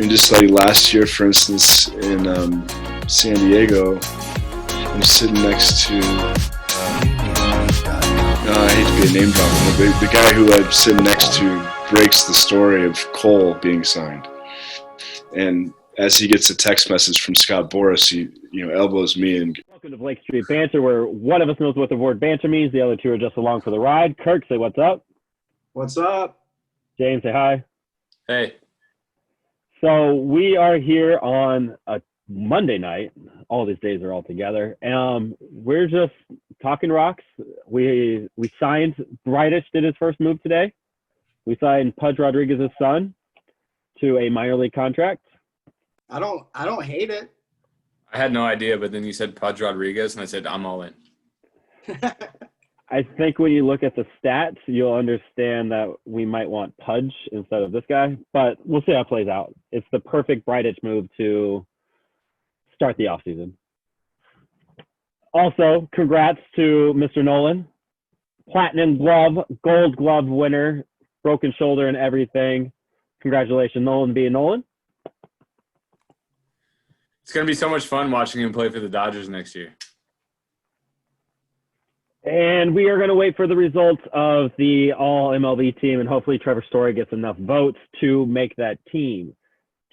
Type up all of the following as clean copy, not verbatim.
mean, just like last year, for instance, in San Diego, I'm sitting next to, I hate to be a name dropper, but the guy who I'm sitting next to breaks the story of Cole being signed. And as he gets a text message from Scott Boras, he elbows me and. Welcome to Blake Street Banter, where one of us knows what the word banter means, the other two are just along for the ride. Kirk, say what's up. What's up? James, say hi. Hey. So we are here on a Monday night. All these days are all together. We're just talking rocks. We signed Brightich did his first move today. We signed Pudge Rodriguez's son to a minor league contract. I don't hate it. I had no idea, but then you said Pudge Rodriguez, and I said, I'm all in. I think when you look at the stats, you'll understand that we might want Pudge instead of this guy, but we'll see how it plays out. It's the perfect Brightich move to start the offseason. Also, congrats to Mr. Nolan. Platinum glove, gold glove winner, broken shoulder and everything. Congratulations, Nolan being Nolan. It's going to be so much fun watching him play for the Dodgers next year. And we are going to wait for the results of the all-MLB team, and hopefully Trevor Story gets enough votes to make that team.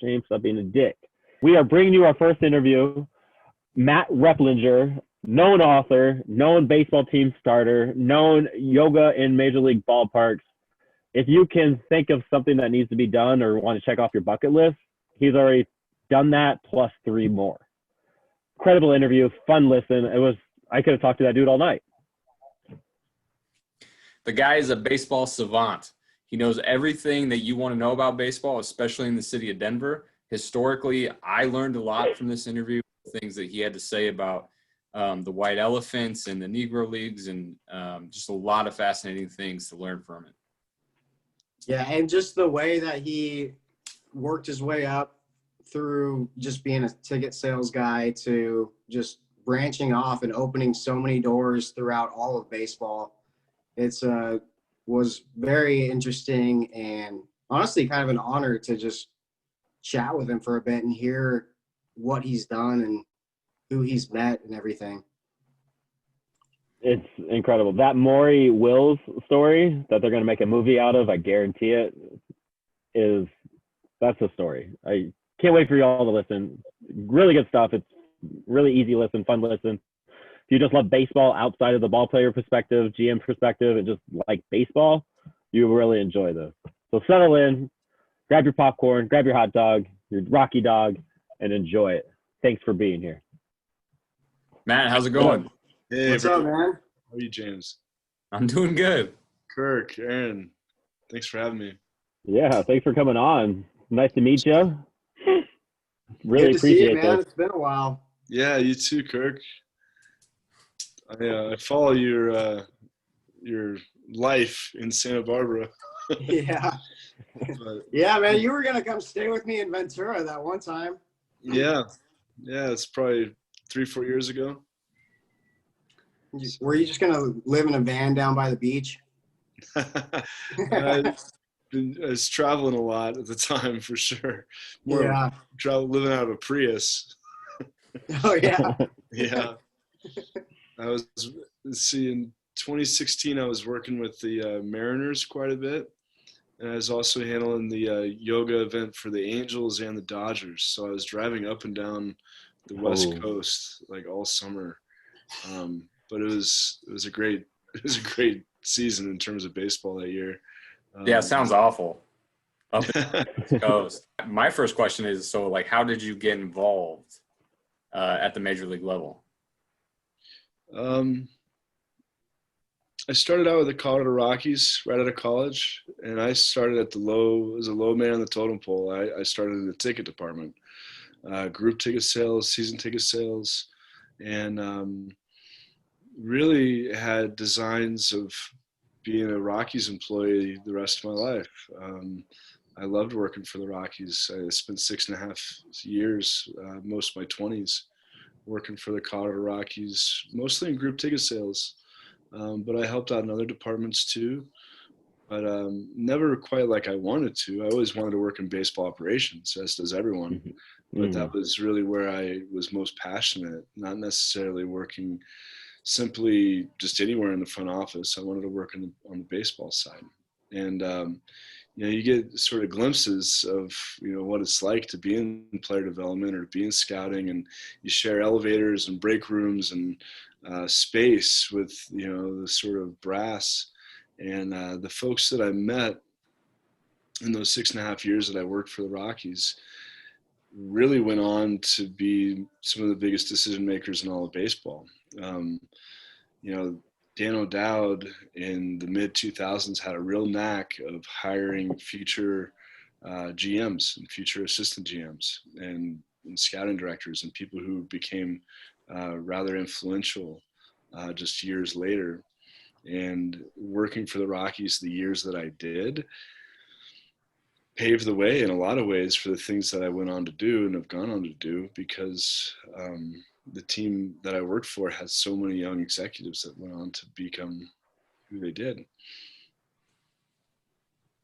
James, stop being a dick. We are bringing you our first interview. Matt Repplinger, known author, known baseball team starter, known yoga in Major League ballparks. If you can think of something that needs to be done or want to check off your bucket list, he's already done that plus 3 more. Incredible interview, fun listen. I could have talked to that dude all night. The guy is a baseball savant. He knows everything that you want to know about baseball, especially in the city of Denver. Historically, I learned a lot from this interview, things that he had to say about the white elephants and the Negro Leagues, and just a lot of fascinating things to learn from it. Yeah, and just the way that he worked his way up through just being a ticket sales guy to just branching off and opening so many doors throughout all of baseball. It's was very interesting and honestly kind of an honor to just chat with him for a bit and hear what he's done and who he's met and everything. It's incredible. That Maury Wills story that they're going to make a movie out of, I guarantee it, that's a story. I can't wait for you all to listen. Really good stuff. It's really easy listen, fun listen. If you just love baseball outside of the ball player perspective, GM perspective, and just like baseball, you will really enjoy this. So settle in, grab your popcorn, grab your hot dog, your Rocky dog, and enjoy it. Thanks for being here. Matt, how's it going? Hey, What's up, man? How are you, James? I'm doing good. Kirk, Aaron, thanks for having me. Yeah, thanks for coming on. Nice to meet you. Really Good to appreciate see you, man. this. It's been a while. Yeah, you too, Kirk. I follow your life in Santa Barbara. Yeah. But, Yeah, man, you were going to come stay with me in Ventura that one time. yeah, it's probably 3-4 years ago. Were you just going to live in a van down by the beach? I was traveling a lot at the time, for sure. Yeah. Living out of a Prius. Oh, yeah. Yeah. In 2016, I was working with the Mariners quite a bit. And I was also handling the yoga event for the Angels and the Dodgers. So I was driving up and down the West Coast like all summer. But it was a great season in terms of baseball that year. Yeah, it sounds awful. Up and down the coast. My first question is, so like, how did you get involved at the major league level? I started out with the Colorado Rockies right out of college, and I started as a low man on the totem pole. I started in the ticket department, group ticket sales, season ticket sales, and really had designs of being a Rockies employee the rest of my life. I loved working for the Rockies. I spent 6.5 years, most of my 20s, working for the Colorado Rockies, mostly in group ticket sales. But I helped out in other departments too. but never quite like I wanted to. I always wanted to work in baseball operations, as does everyone. But that was really where I was most passionate, not necessarily working simply just anywhere in the front office. I wanted to work on the baseball side. And, you get sort of glimpses of, what it's like to be in player development or be in scouting, and you share elevators and break rooms and space with, the sort of brass. And the folks that I met in those 6.5 years that I worked for the Rockies really went on to be some of the biggest decision makers in all of baseball. Um, Dan O'Dowd in the mid 2000s had a real knack of hiring future GMs and future assistant GMs and scouting directors and people who became rather influential just years later. And working for the Rockies the years that I did paved the way in a lot of ways for the things that I went on to do and have gone on to do, because the team that I worked for had so many young executives that went on to become who they did.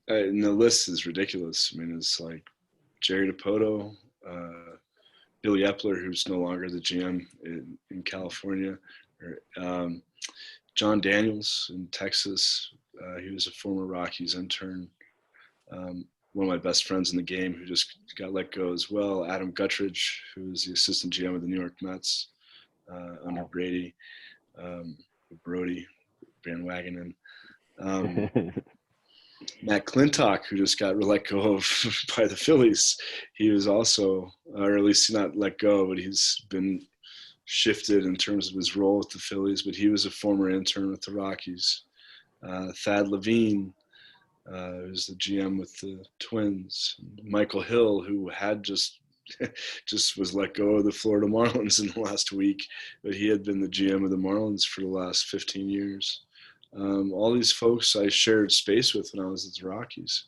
And the list is ridiculous. I mean, it's like Jerry DiPoto, Billy Epler, who's no longer the GM in California, or, John Daniels in Texas. He was a former Rockies intern. One of my best friends in the game who just got let go as well. Adam Guttridge, who was the assistant GM of the New York Mets under Brady, Brody, bandwagoning. Matt Clintock, who just got let go of by the Phillies. He was also, or at least not let go, but he's been shifted in terms of his role with the Phillies, but he was a former intern with the Rockies. Thad Levine, who's the GM with the Twins. Michael Hill, who had just was let go of the Florida Marlins in the last week, but he had been the GM of the Marlins for the last 15 years. All these folks I shared space with when I was at the Rockies.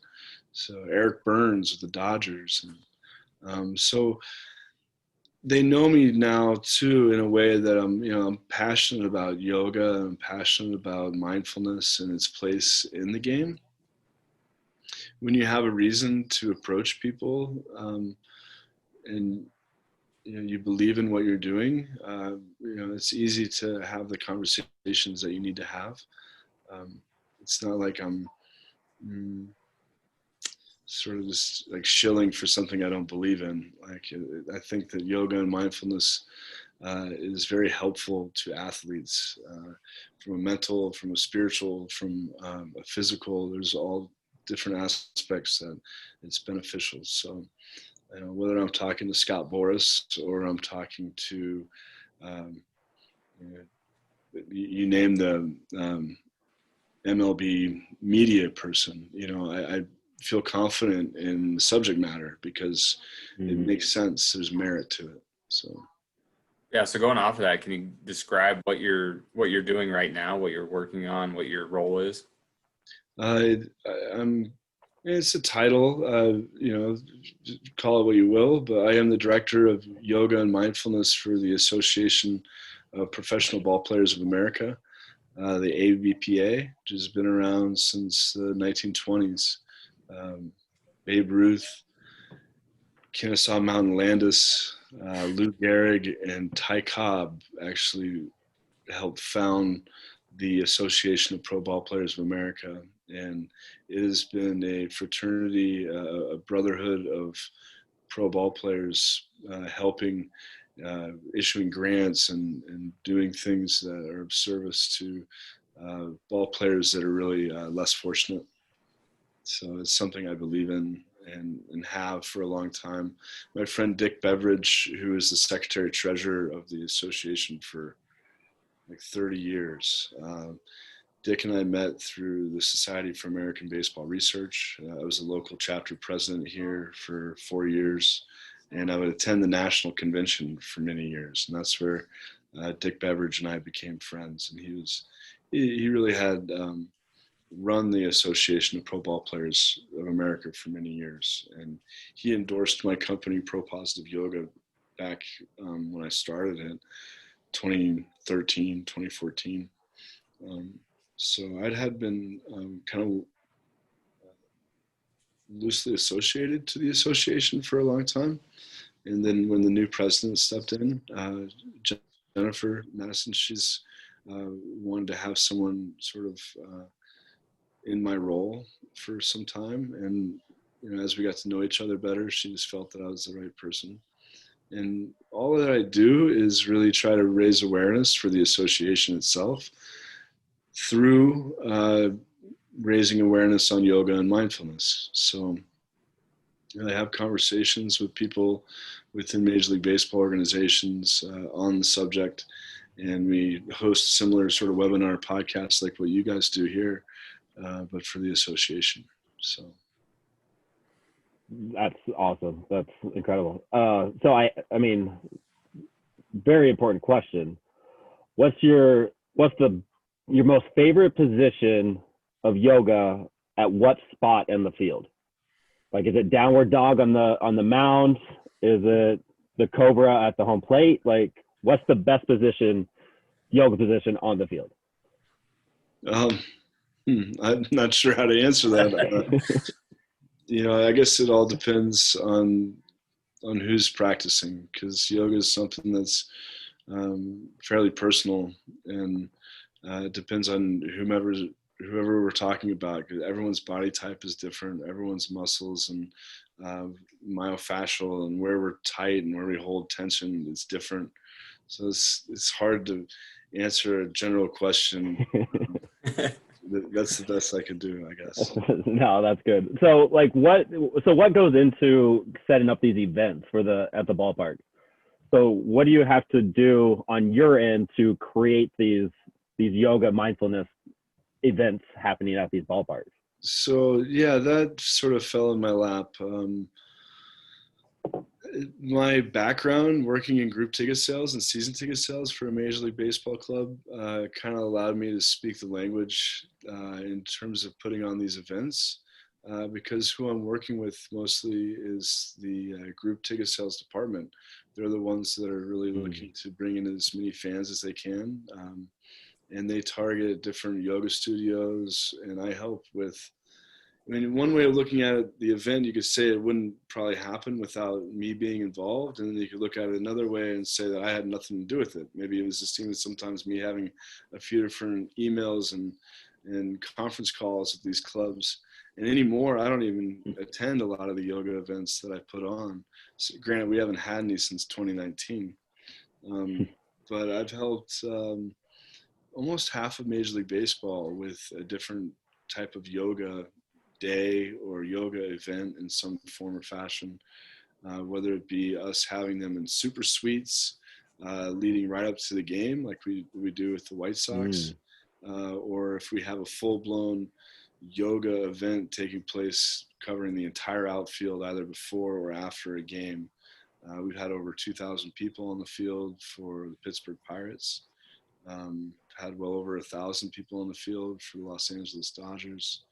So Eric Burns with the Dodgers. And, so they know me now too, in a way that I'm passionate about yoga. I'm passionate about mindfulness and its place in the game. When you have a reason to approach people, and you believe in what you're doing, it's easy to have the conversations that you need to have. It's not like I'm sort of just like shilling for something I don't believe in. Like, I think that yoga and mindfulness is very helpful to athletes, from a mental, from a spiritual, from a physical. There's all different aspects that it's beneficial. So, whether I'm talking to Scott Boras or I'm talking to, you name the MLB media person, I feel confident in the subject matter because it makes sense. There's merit to it. So. Yeah. So going off of that, can you describe what you're doing right now, what you're working on, what your role is? It's a title, call it what you will, but I am the director of yoga and mindfulness for the Association of Professional Ball Players of America, the ABPA, which has been around since the 1920s. Babe Ruth, Kennesaw Mountain Landis, Lou Gehrig, and Ty Cobb actually helped found the Association of Pro Ball Players of America. And it has been a fraternity, a brotherhood of pro ball players, helping, issuing grants and doing things that are of service to ball players that are really less fortunate. So it's something I believe in and have for a long time. My friend Dick Beveridge, who is the secretary treasurer of the association for like 30 years. Dick and I met through the Society for American Baseball Research. I was a local chapter president here for 4 years, and I would attend the national convention for many years. And that's where Dick Beveridge and I became friends. And he really had run the Association of Pro Ball Players of America for many years. And he endorsed my company, Pro Positive Yoga, back when I started it, 2013, 2014. So I had been kind of loosely associated to the association for a long time. And then when the new president stepped in, Jennifer Madison, she's wanted to have someone sort of in my role for some time. And, as we got to know each other better, she just felt that I was the right person. And all that I do is really try to raise awareness for the association itself through raising awareness on yoga and mindfulness. So I have conversations with people within Major League Baseball organizations on the subject, and we host similar sort of webinar podcasts like what you guys do here, but for the association. So that's awesome. That's incredible. So I mean, very important question. What's your most favorite position of yoga at what spot in the field? Like, is it downward dog on the mound? Is it the cobra at the home plate? Like, what's the best yoga position on the field? I'm not sure how to answer that. I guess it all depends on who's practicing, because yoga is something that's fairly personal, and it depends on whoever we're talking about, because everyone's body type is different, everyone's muscles and myofascial and where we're tight and where we hold tension is different. So it's hard to answer a general question. That's the best I could do, I guess. No, that's good. So what goes into setting up these events at the ballpark? So what do you have to do on your end to create these yoga mindfulness events happening at these ballparks? So yeah, that sort of fell in my lap. My background working in group ticket sales and season ticket sales for a Major League Baseball club kind of allowed me to speak the language in terms of putting on these events, because who I'm working with mostly is the group ticket sales department. They're the ones that are really looking to bring in as many fans as they can, and they target different yoga studios, and I help with. One way of looking at it, the event, you could say it wouldn't probably happen without me being involved. And then you could look at it another way and say that I had nothing to do with it. Maybe it was just even sometimes me having a few different emails and conference calls with these clubs. And anymore, I don't even attend a lot of the yoga events that I put on. So, granted, we haven't had any since 2019. But I've helped almost half of Major League Baseball with a different type of yoga day or yoga event in some form or fashion, whether it be us having them in super suites leading right up to the game like we do with the White Sox, or if we have a full-blown yoga event taking place covering the entire outfield either before or after a game. We've had over 2,000 people on the field for the Pittsburgh Pirates, had well over 1,000 people on the field for the Los Angeles Dodgers.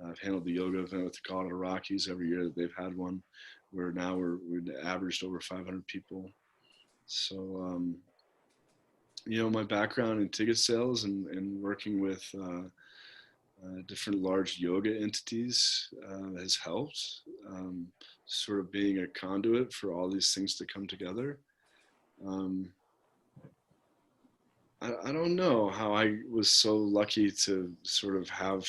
I've handled the yoga event with the Colorado Rockies every year that they've had one, where now we've averaged over 500 people. So, my background in ticket sales and working with different large yoga entities has helped, sort of being a conduit for all these things to come together. I don't know how I was so lucky to sort of have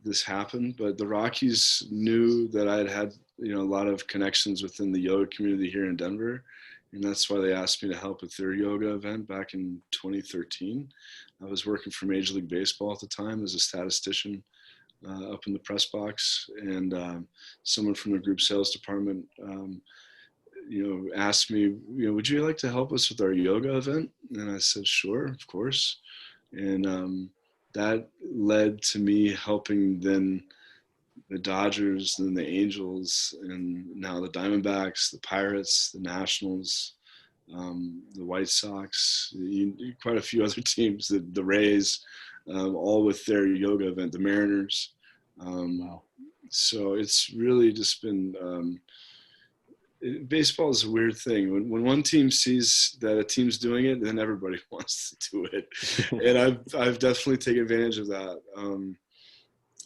this happened, but the Rockies knew that I had a lot of connections within the yoga community here in Denver, and that's why they asked me to help with their yoga event back in 2013. I was working for Major League Baseball at the time as a statistician up in the press box, and someone from the group sales department asked me, would you like to help us with our yoga event? And I said, sure, of course. And that led to me helping then the Dodgers, then the Angels, and now the Diamondbacks, the Pirates, the Nationals, the White Sox, quite a few other teams, the Rays, all with their yoga event, the Mariners. Wow. So it's really just been, baseball is a weird thing. When one team sees that a team's doing it, then everybody wants to do it. And I've definitely taken advantage of that.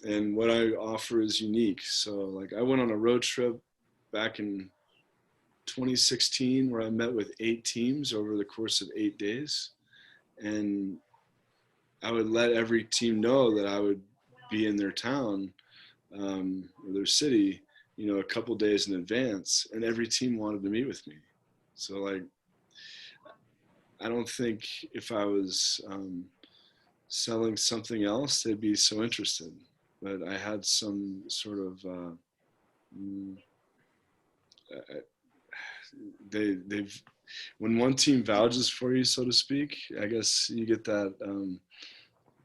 and what I offer is unique. So like I went on a road trip back in 2016 where I met with 8 teams over the course of 8 days. And I would let every team know that I would be in their town or their city, you know, a couple days in advance, and every team wanted to meet with me. So like, I don't think if I was selling something else, they'd be so interested. But I had some sort of they've when one team vouches for you, so to speak, I guess you get that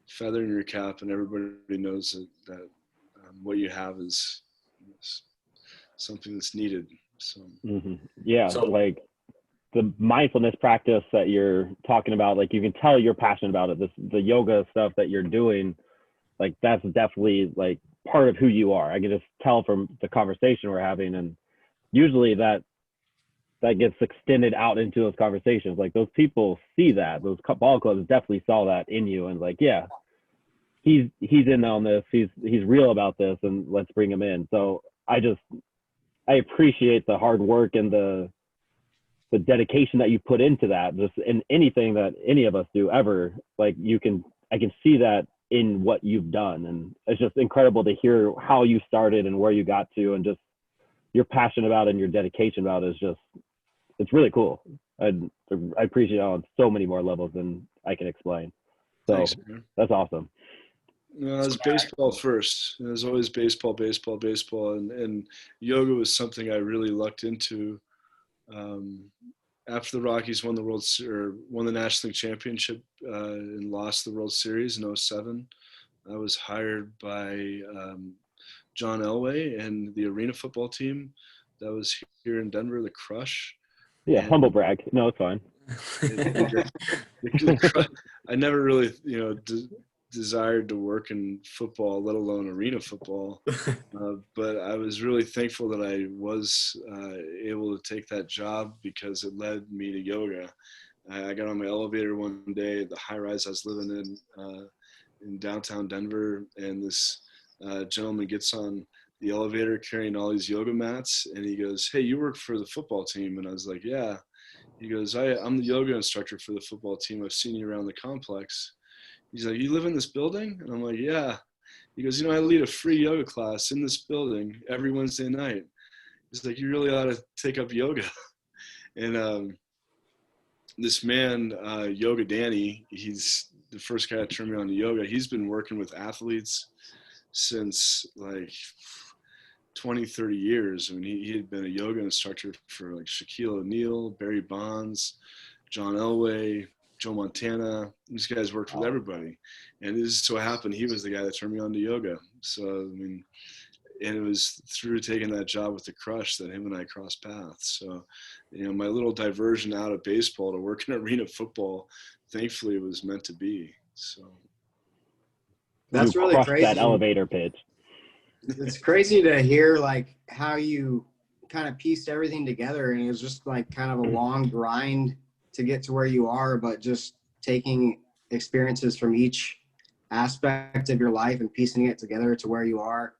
feather in your cap, and everybody knows that what you have is something that's needed. So yeah, So like the mindfulness practice that you're talking about, like you can tell you're passionate about it. The yoga stuff that you're doing, like that's definitely like part of who you are. I can just tell from the conversation we're having, and usually that gets extended out into those conversations. Like those people see that. Those ball clubs definitely saw that in you, and like, yeah, he's in on this. He's real about this, and let's bring him in. So I appreciate the hard work and the dedication that you put into that. Just in anything that any of us do ever, like I can see that in what you've done, and it's just incredible to hear how you started and where you got to, and just your passion about it and your dedication about it is just, it's really cool. I appreciate it on so many more levels than I can explain. So thanks, man. that's awesome. No, it was baseball first. It was always baseball, and yoga was something I really lucked into. After the Rockies won the National League Championship and lost the World Series in '07, I was hired by John Elway and the arena football team that was here in Denver, the Crush. Yeah, And humble brag. No, it's fine. I never really, desired to work in football, let alone arena football. But I was really thankful that I was able to take that job because it led me to yoga. I got on my elevator one day at the high rise I was living in downtown Denver, and this gentleman gets on the elevator carrying all these yoga mats, and he goes, "Hey, you work for the football team?" And I was like, "Yeah." He goes, I'm the yoga instructor for the football team. I've seen you around the complex. He's like, "You live in this building?" And I'm like, "Yeah." He goes, "I lead a free yoga class in this building every Wednesday night." He's like, "You really ought to take up yoga." And this man, Yoga Danny, he's the first guy that turned me on to yoga. He's been working with athletes since like 20, 30 years. I mean, he had been a yoga instructor for like Shaquille O'Neal, Barry Bonds, John Elway, Joe Montana. These guys worked with everybody. And it just so happened he was the guy that turned me on to yoga. So, I mean, and it was through taking that job with the Crush that him and I crossed paths. So, my little diversion out of baseball to work in arena football, thankfully it was meant to be. So That's You really crushed that crazy. elevator pitch. It's crazy to hear like how you kind of pieced everything together, and it was just like kind of a long grind to get to where you are, but just taking experiences from each aspect of your life and piecing it together to where you are,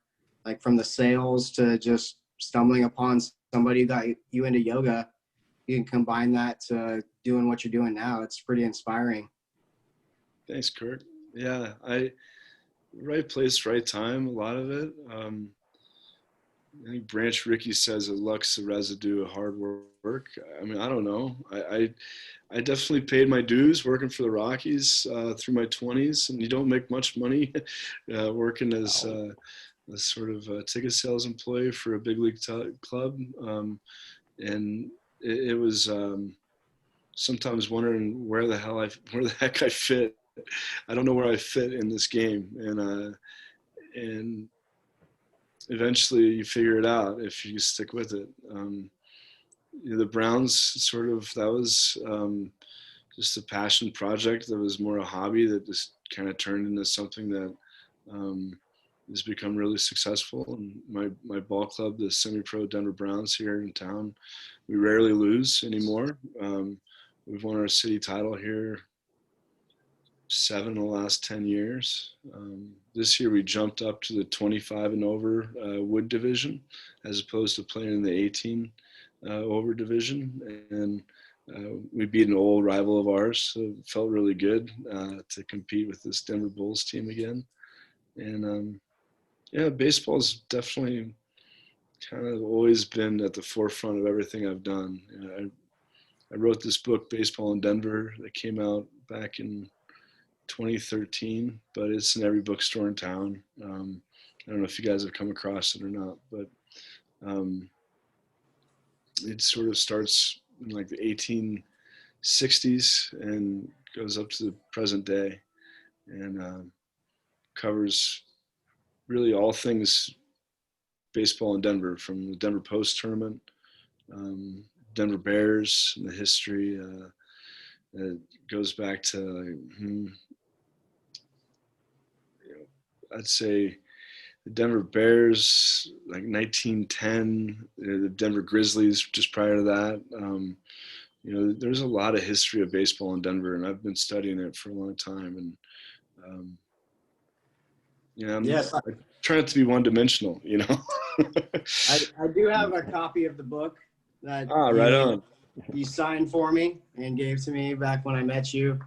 like from the sales to just stumbling upon somebody who got you into yoga. You can combine that to doing what you're doing now. It's pretty inspiring. thanks, Kurt. Yeah, right place, right time, a lot of it. I think Branch Rickey says it luck's the residue of hard work. I mean, I don't know. I definitely paid my dues working for the Rockies through my 20s, and you don't make much money working as a sort of a ticket sales employee for a big league club. And it was sometimes wondering where the heck I fit. I don't know where I fit in this game, and eventually you figure it out if you stick with it. The Browns that was just a passion project that was more a hobby that just kind of turned into something that has become really successful. And my ball club, the semi-pro Denver Browns here in town, we rarely lose anymore. We've won our city title here 7 in the last 10 years. This year we jumped up to the 25 and over wood division as opposed to playing in the 18 over division. And we beat an old rival of ours, so it felt really good to compete with this Denver Bulls team again. And yeah, baseball's definitely kind of always been at the forefront of everything I've done. I wrote this book, Baseball in Denver, that came out back in 2013, but it's in every bookstore in town. I don't know if you guys have come across it or not, but it sort of starts in like the 1860s and goes up to the present day, and covers really all things baseball in Denver, from the Denver Post tournament, Denver Bears, and the history. It goes back to, I'd say, the Denver Bears, like 1910, the Denver Grizzlies just prior to that. There's a lot of history of baseball in Denver, and I've been studying it for a long time. And Yes, I try not to be one-dimensional, I do have a copy of the book that right on. you signed for me and gave to me back when I met you.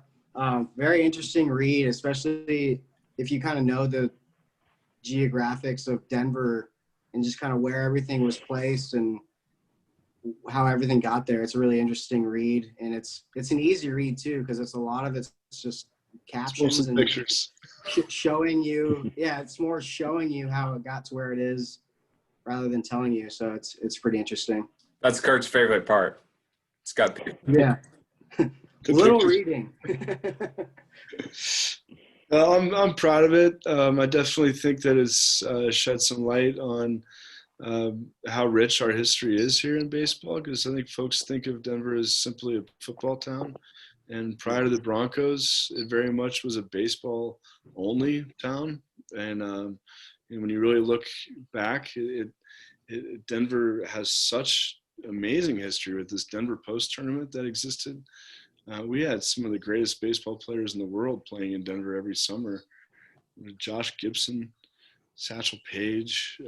Very interesting read, especially if you kind of know the geographics of Denver and just kind of where everything was placed and how everything got there. It's a really interesting read, and it's an easy read too, because it's a lot of it's just captions and pictures showing you. Yeah, it's more showing you how it got to where it is rather than telling you. So it's pretty interesting. That's Kurt's favorite part. It's got pictures. Yeah. Little reading. I'm proud of it. I definitely think that it's shed some light on how rich our history is here in baseball, because I think folks think of Denver as simply a football town. And prior to the Broncos, it very much was a baseball only town. And when you really look back, Denver has such amazing history with this Denver Post tournament that existed. We had some of the greatest baseball players in the world playing in Denver every summer. Josh Gibson, Satchel Paige,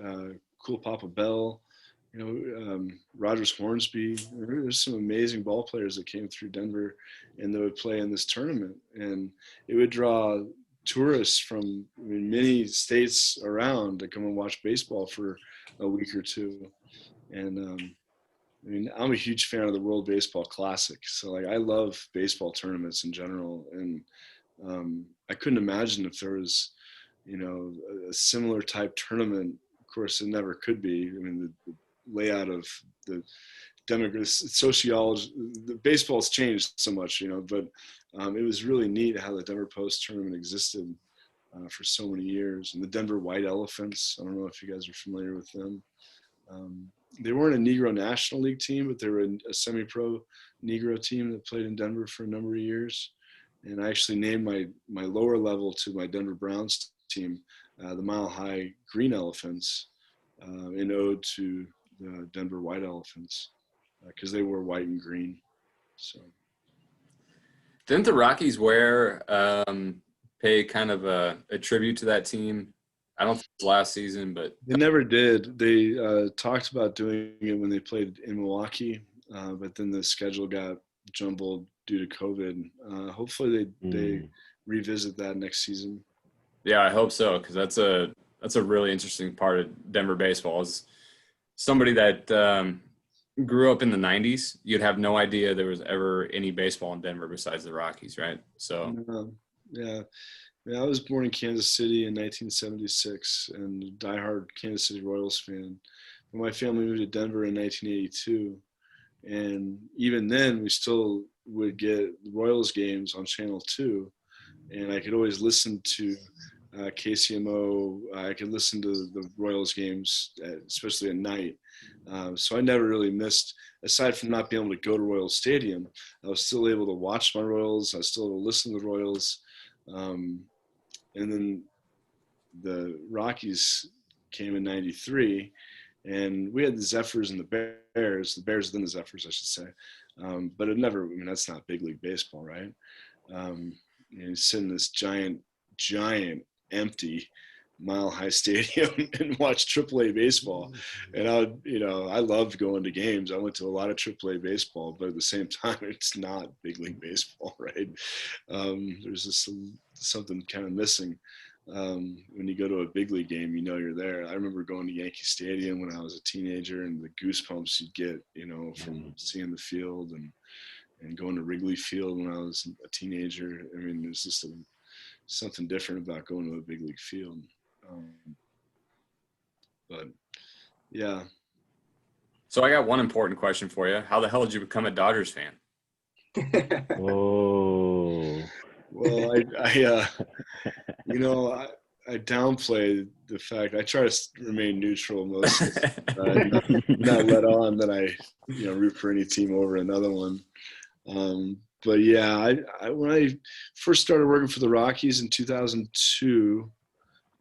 Cool Papa Bell, Rogers Hornsby. There's some amazing ball players that came through Denver and that would play in this tournament. And it would draw tourists from many states around to come and watch baseball for a week or two. And I'm a huge fan of the World Baseball Classic. So I love baseball tournaments in general. And I couldn't imagine if there was, a similar type tournament. Of course, it never could be. The layout of the sociology, the baseball's changed so much, but it was really neat how the Denver Post tournament existed for so many years. And the Denver White Elephants, I don't know if you guys are familiar with them. They weren't a Negro National League team, but they were a semi-pro Negro team that played in Denver for a number of years. And I actually named my lower level to my Denver Browns team, the Mile High Green Elephants, in ode to the Denver White Elephants, because they were white and green. So, didn't the Rockies pay kind of a tribute to that team? I don't think it was last season, but they never did. They talked about doing it when they played in Milwaukee, but then the schedule got jumbled due to COVID. Hopefully they revisit that next season. Yeah, I hope so, because that's a really interesting part of Denver baseball. As somebody that grew up in the 90s, you'd have no idea there was ever any baseball in Denver besides the Rockies, right? So yeah. I was born in Kansas City in 1976 and a diehard Kansas City Royals fan. But my family moved to Denver in 1982. And even then, we still would get Royals games on Channel 2. And I could always listen to KCMO. I could listen to the Royals games, especially at night. So I never really missed, aside from not being able to go to Royals Stadium, I was still able to watch my Royals. I was still able to listen to the Royals. And then the Rockies came in '93, and we had the Zephyrs and the Bears then the Zephyrs, I should say. But it never, that's not big league baseball, right? you sit in this giant empty Mile High Stadium and watch AAA baseball. And I loved going to games. I went to a lot of AAA baseball, but at the same time, it's not big league baseball, right? There's just something kind of missing. When you go to a big league game, you're there. I remember going to Yankee Stadium when I was a teenager, and the goosebumps you'd get, from seeing the field, and going to Wrigley Field when I was a teenager. I mean, there's just something different about going to a big league field. But yeah. So I got one important question for you. How the hell did you become a Dodgers fan? Oh. Well, I downplay the fact. I try to remain neutral mostly, not let on that I root for any team over another one. But yeah, when I first started working for the Rockies in 2002,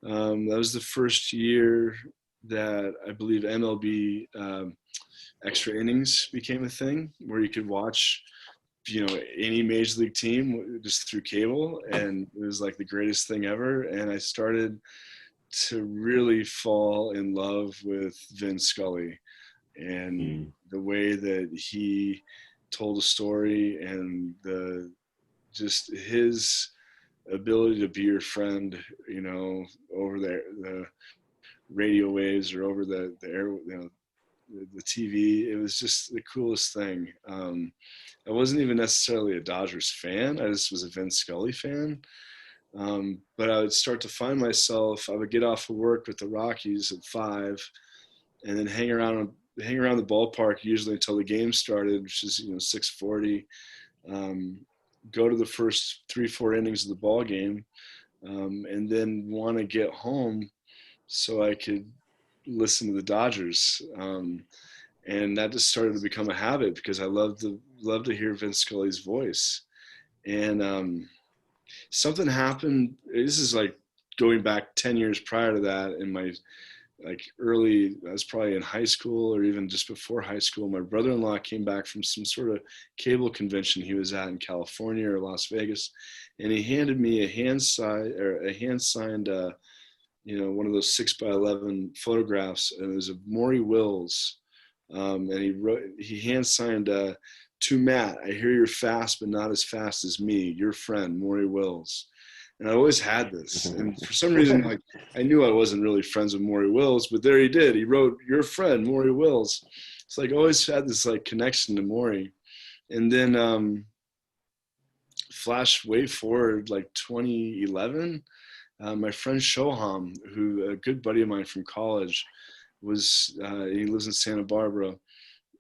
that was the first year that I believe MLB extra innings became a thing, where you could watch any major league team just through cable, and it was like the greatest thing ever. And I started to really fall in love with Vin Scully and the way that he told a story, and just his ability to be your friend, over the radio waves or over the air, the TV. It was just the coolest thing. I wasn't even necessarily a Dodgers fan. I just was a Vin Scully fan. But I would start to find myself, I would get off of work with the Rockies at 5 and then hang around the ballpark usually until the game started, which is 6:40. Go to the first 3-4 innings of the ball game, and then want to get home so I could listen to the Dodgers. And that just started to become a habit because I love to hear Vin Scully's voice. And something happened. This is like going back 10 years prior to that, in my I was probably in high school or even just before high school. My brother-in-law came back from some sort of cable convention he was at in California or Las Vegas, and he handed me a hand-signed one of those 6x11 photographs, and it was of Maury Wills. And he hand signed to Matt, I hear you're fast, but not as fast as me, your friend, Maury Wills. And I always had this. And for some reason, I knew I wasn't really friends with Maury Wills, but there he did. He wrote, your friend, Maury Wills. It's I always had this connection to Maury. And then flash way forward, 2011, my friend Shoham, who a good buddy of mine from college, he lives in Santa Barbara.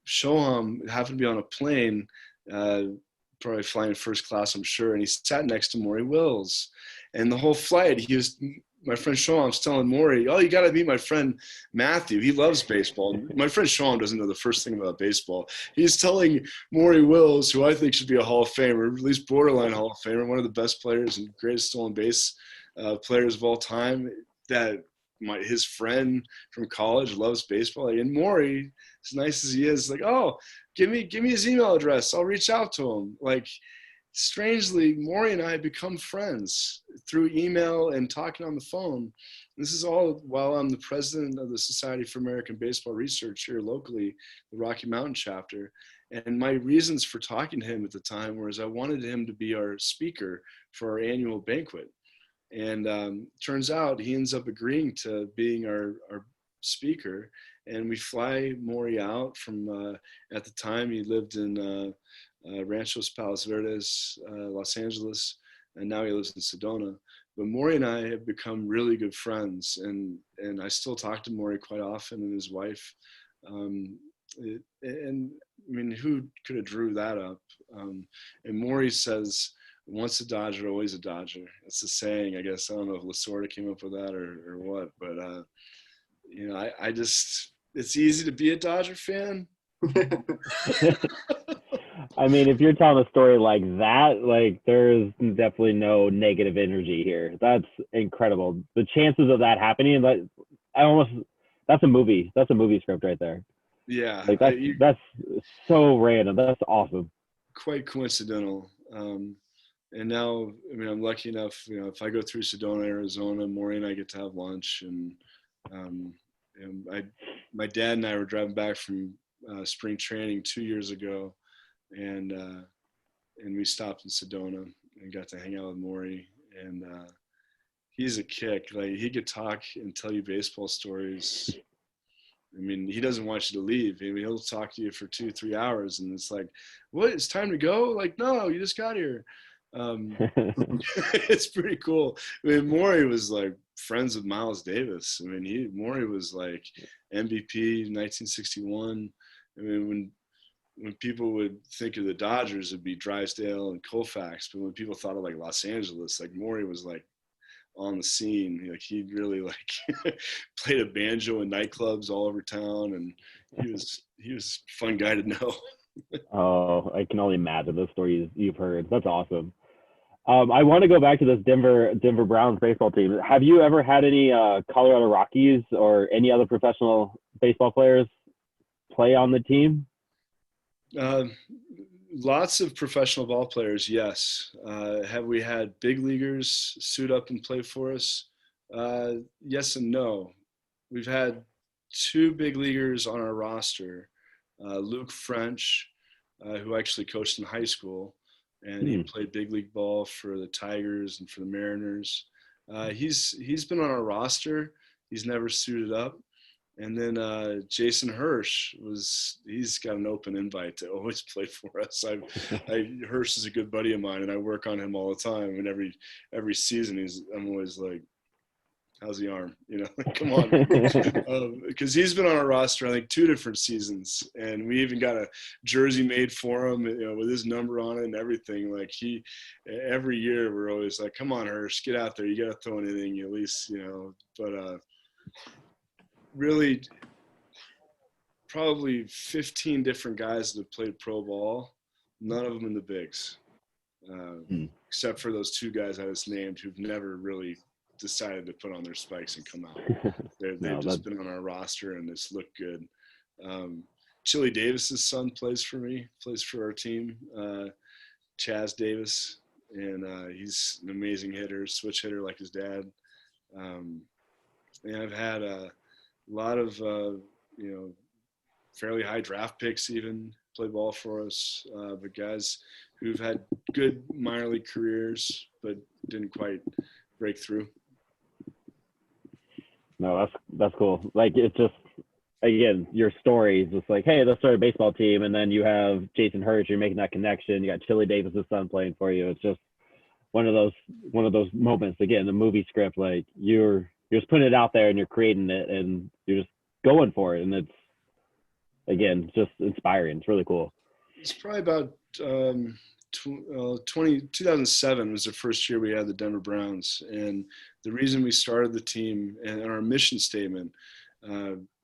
Shoham happened to be on a plane, probably flying first class, I'm sure, and he sat next to Maury Wills. And the whole flight, my friend Shoham's telling Maury, oh, you got to meet my friend Matthew. He loves baseball. My friend Shoham doesn't know the first thing about baseball. He's telling Maury Wills, who I think should be a Hall of Famer, at least borderline Hall of Famer, one of the best players and greatest stolen base players of all time, that his friend from college loves baseball. And Maury, as nice as he is, oh, give me his email address. I'll reach out to him. Strangely, Maury and I have become friends through email and talking on the phone. This is all while I'm the president of the Society for American Baseball Research here locally, the Rocky Mountain chapter. And my reasons for talking to him at the time was I wanted him to be our speaker for our annual banquet. And turns out he ends up agreeing to being our speaker. And we fly Maury out from, at the time he lived in Ranchos Palos Verdes, Los Angeles, and now he lives in Sedona. But Maury and I have become really good friends, and I still talk to Maury quite often, and his wife. And I mean, who could have drew that up? And Maury says, once a Dodger, always a Dodger. It's a saying, I guess. I don't know if Lasorda came up with that or what, but I just, it's easy to be a Dodger fan. I mean, if you're telling a story like that, there's definitely no negative energy here. That's incredible. The chances of that happening, that's a movie. That's a movie script right there. Yeah. That's so random. That's awesome. Quite coincidental. and now, I mean, I'm lucky enough, if I go through Sedona, Arizona, Maury and I get to have lunch, um, and my dad and I were driving back from spring training 2 years ago, and we stopped in Sedona and got to hang out with Maury, and he's a kick. Like, he could talk and tell you baseball stories. I mean, he doesn't want you to leave. I mean, he'll talk to you for 2-3 hours, and it's like, what? It's time to go? Like, no, you just got here. Um, it's pretty cool. I mean, Maury was like friends with Miles Davis. I mean, Maury was like MVP 1961. I mean, when people would think of the Dodgers, it'd be Drysdale and Koufax. But when people thought of like Los Angeles, like Maury was like on the scene. Like, he really like played a banjo in nightclubs all over town, and he was a fun guy to know. Oh, I can only imagine the stories you've heard. That's awesome. I want to go back to this Denver Browns baseball team. Have you ever had any Colorado Rockies or any other professional baseball players play on the team? Lots of professional ball players, yes. Have we had big leaguers suit up and play for us? Yes and no. We've had two big leaguers on our roster. Luke French, who actually coached in high school, and he played big league ball for the Tigers and for the Mariners. He's been on our roster. He's never suited up. And then Jason Hirsch he's got an open invite to always play for us. Hirsch is a good buddy of mine, and I work on him all the time. And every season I'm always like, how's the arm? Come on. Because he's been on our roster, I think, 2 different seasons. And we even got a jersey made for him, with his number on it and everything. Like, every year we're always like, come on, Hirsch, get out there. You got to throw an inning at least, But really, probably 15 different guys that have played pro ball, none of them in the bigs, except for those 2 guys I just named who've never really decided to put on their spikes and come out. They've just been on our roster and it's looked good. Chili Davis's son plays for our team, Chaz Davis, and he's an amazing hitter, switch hitter like his dad. And I've had a lot of fairly high draft picks even play ball for us, but guys who've had good minor league careers but didn't quite break through. No, that's cool. Like, it's just, again, your story is just like, hey, let's start a baseball team, and then you have Jason Hirsch, you're making that connection. You got Chili Davis's son playing for you. It's just one of those moments. Again, the movie script, like, you're just putting it out there and you're creating it and you're just going for it, and it's, again, just inspiring. It's really cool. It's probably about 2007 was the first year we had the Denver Browns, and the reason we started the team and our mission statement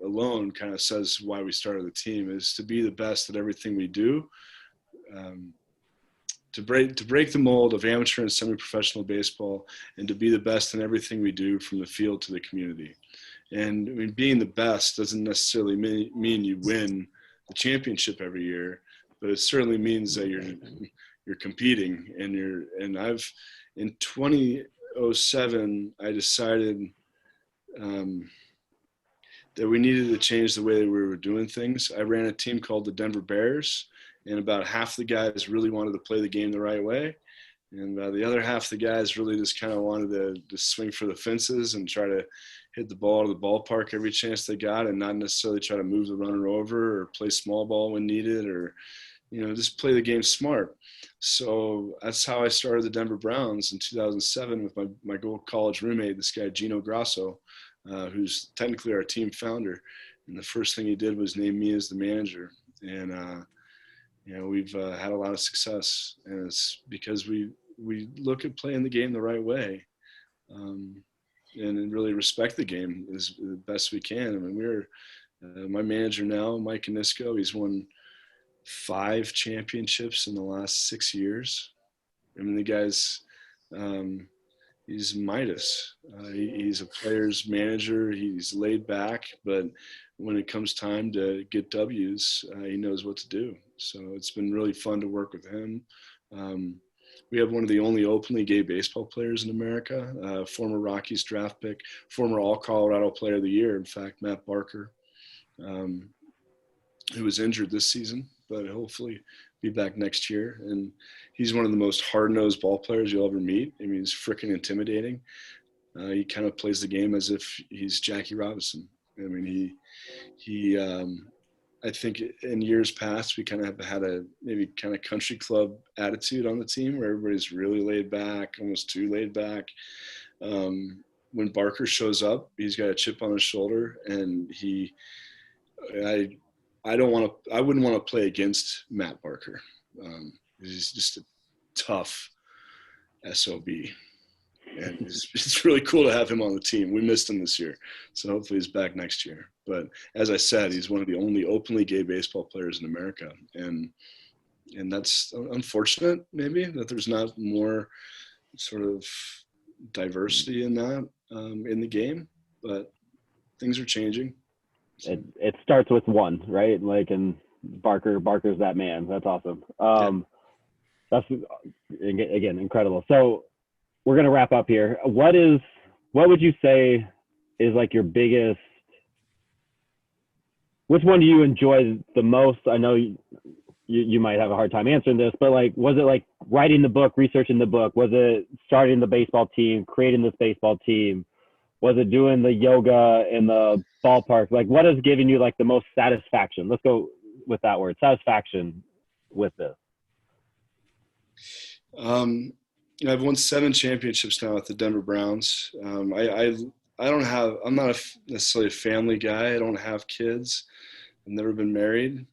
alone kind of says why we started the team is to be the best at everything we do, to break the mold of amateur and semi-professional baseball, and to be the best in everything we do from the field to the community. And I mean, being the best doesn't necessarily mean you win the championship every year, but it certainly means that you're competing. And I've, in 2007, I decided that we needed to change the way that we were doing things. I ran a team called the Denver Bears, and about half the guys really wanted to play the game the right way. And the other half of the guys really just kind of wanted to swing for the fences and try to hit the ball to the ballpark every chance they got, and not necessarily try to move the runner over or play small ball when needed, or just play the game smart. So that's how I started the Denver Browns in 2007 with my old college roommate, this guy Gino Grasso, who's technically our team founder. And the first thing he did was name me as the manager. And we've had a lot of success, and it's because we look at playing the game the right way, and really respect the game as the best we can. I mean, we're my manager now, Mike Anisco. He's won 5 championships in the last 6 years. I mean, the guy's he's Midas. He's a player's manager. He's laid back, but when it comes time to get W's, he knows what to do. So it's been really fun to work with him. We have one of the only openly gay baseball players in America, former Rockies draft pick, former All-Colorado Player of the Year, in fact, Matt Barker, who was injured this season, but hopefully be back next year. And he's one of the most hard-nosed ball players you'll ever meet. I mean, he's freaking intimidating. He kind of plays the game as if he's Jackie Robinson. I mean, I think in years past, we kind of have had a maybe kind of country club attitude on the team where everybody's really laid back, almost too laid back. When Barker shows up, he's got a chip on his shoulder, and I wouldn't want to play against Matt Barker. He's just a tough SOB. And it's really cool to have him on the team. We missed him this year, so hopefully he's back next year. But as I said, he's one of the only openly gay baseball players in America, and that's unfortunate, maybe, that there's not more sort of diversity in that in the game. But things are changing. It starts with one, right? Like, and Barker's that man. That's awesome. That's, again, incredible. So we're going to wrap up here. What would you say is like your biggest, which one do you enjoy the most? I know you might have a hard time answering this, but like, was it like writing the book, researching the book? Was it starting the baseball team, creating this baseball team? Was it doing the yoga in the ballpark? Like, what is giving you like the most satisfaction? Let's go with that word, satisfaction, with this. I've won 7 championships now with the Denver Browns. I'm not necessarily a family guy. I don't have kids. I've never been married.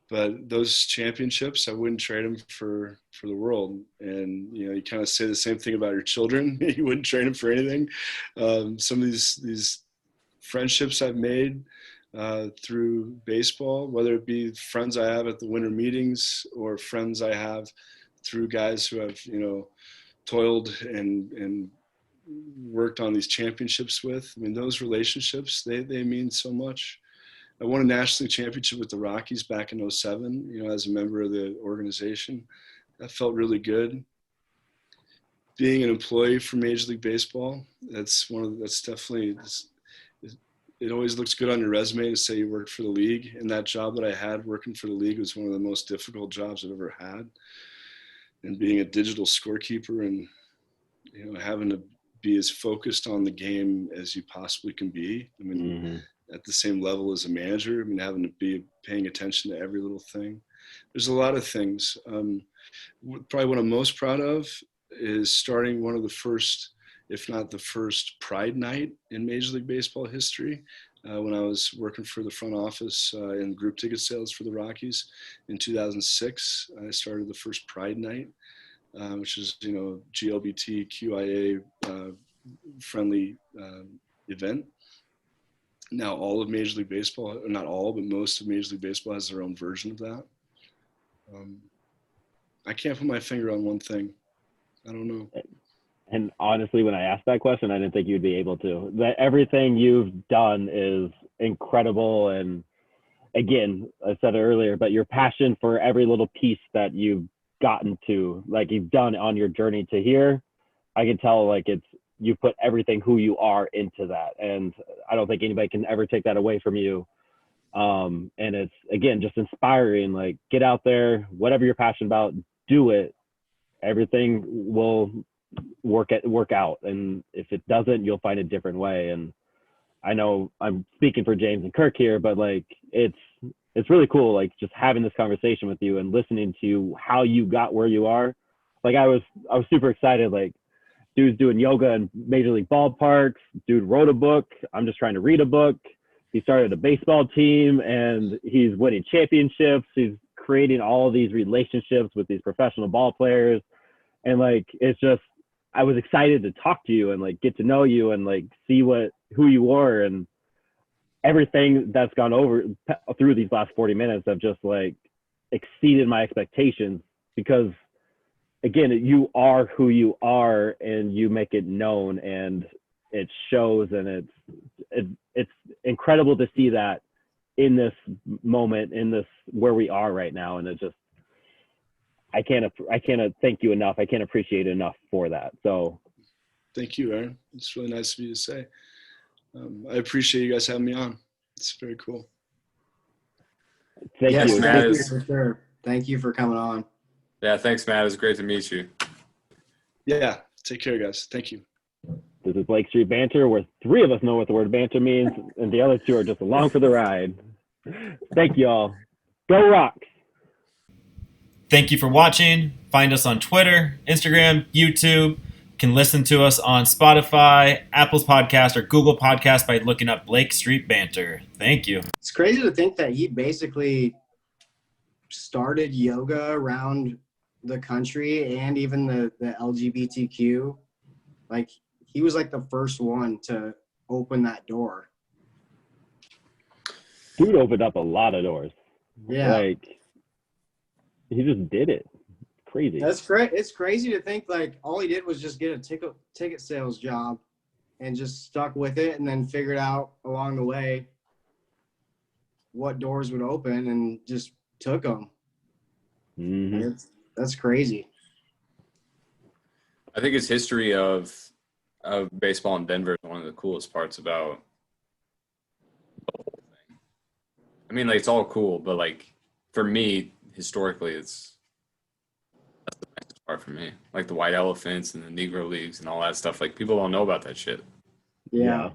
But those championships, I wouldn't trade them for the world. And, you kind of say the same thing about your children. You wouldn't trade them for anything. Some of these friendships I've made through baseball, whether it be friends I have at the winter meetings or friends I have through guys who have, toiled and worked on these championships with. I mean, those relationships, they mean so much. I won a national championship with the Rockies back in 2007, as a member of the organization. That felt really good. Being an employee for Major League Baseball, that's definitely, it always looks good on your resume to say you worked for the league. And that job that I had working for the league was one of the most difficult jobs I've ever had. And being a digital scorekeeper and, having to be as focused on the game as you possibly can be. I mean, at the same level as a manager, having to be paying attention to every little thing. There's a lot of things. Probably what I'm most proud of is starting one of the first, if not the first, Pride Night in Major League Baseball history. When I was working for the front office in group ticket sales for the Rockies in 2006, I started the first Pride Night, which is, GLBTQIA friendly event. Now all of Major League Baseball, not all, but most of Major League Baseball has their own version of that. I can't put my finger on one thing. I don't know. And honestly, when I asked that question, I didn't think you'd be able to. That everything you've done is incredible. And again, I said it earlier, but your passion for every little piece that you've gotten to, like you've done on your journey to here, I can tell like you put everything who you are into that. And I don't think anybody can ever take that away from you. And it's, again, just inspiring, like get out there, whatever you're passionate about, do it. Everything will work out. And if it doesn't, you'll find a different way. And I know I'm speaking for James and Kirk here, but like, it's really cool. Like just having this conversation with you and listening to how you got where you are. Like I was super excited. Like dude's doing yoga in Major League ballparks. Dude wrote a book. I'm just trying to read a book. He started a baseball team and he's winning championships. He's creating all of these relationships with these professional ball players. And like, it's just, I was excited to talk to you and like get to know you and like see who you were, and everything that's gone over through these last 40 minutes have just like exceeded my expectations, because again, you are who you are and you make it known and it shows, and it's incredible to see that in this moment, in this where we are right now. And it just, I can't thank you enough. I can't appreciate it enough for that. So Thank you, Aaron. It's really nice of you to say. I appreciate you guys having me on. It's very cool. thank Yes, you. thank you Matt. for sure. Thank you for coming on. Yeah, thanks, Matt. It was great to meet you. Yeah. Take care, guys. Thank you. This is Blake Street Banter, where 3 of us know what the word banter means, and the other 2 are just along for the ride. Thank you all. Go Rocks! Thank you for watching. Find us on Twitter, Instagram, YouTube. You can listen to us on Spotify, Apple's Podcast, or Google Podcast by looking up Blake Street Banter. Thank you. It's crazy to think that he basically started yoga around the country and even the LGBTQ. Like, he was like the first one to open that door. Dude opened up a lot of doors. Yeah. Like, he just did it. Crazy. That's great. It's crazy to think like all he did was just get a ticket sales job and just stuck with it and then figured out along the way what doors would open and just took them. Mm-hmm. That's crazy. I think his history of baseball in Denver is one of the coolest parts about the whole thing. I mean, like, it's all cool, but like for me, historically, that's the nicest part for me. Like the white elephants and the Negro Leagues and all that stuff. Like, people don't know about that shit. Yeah.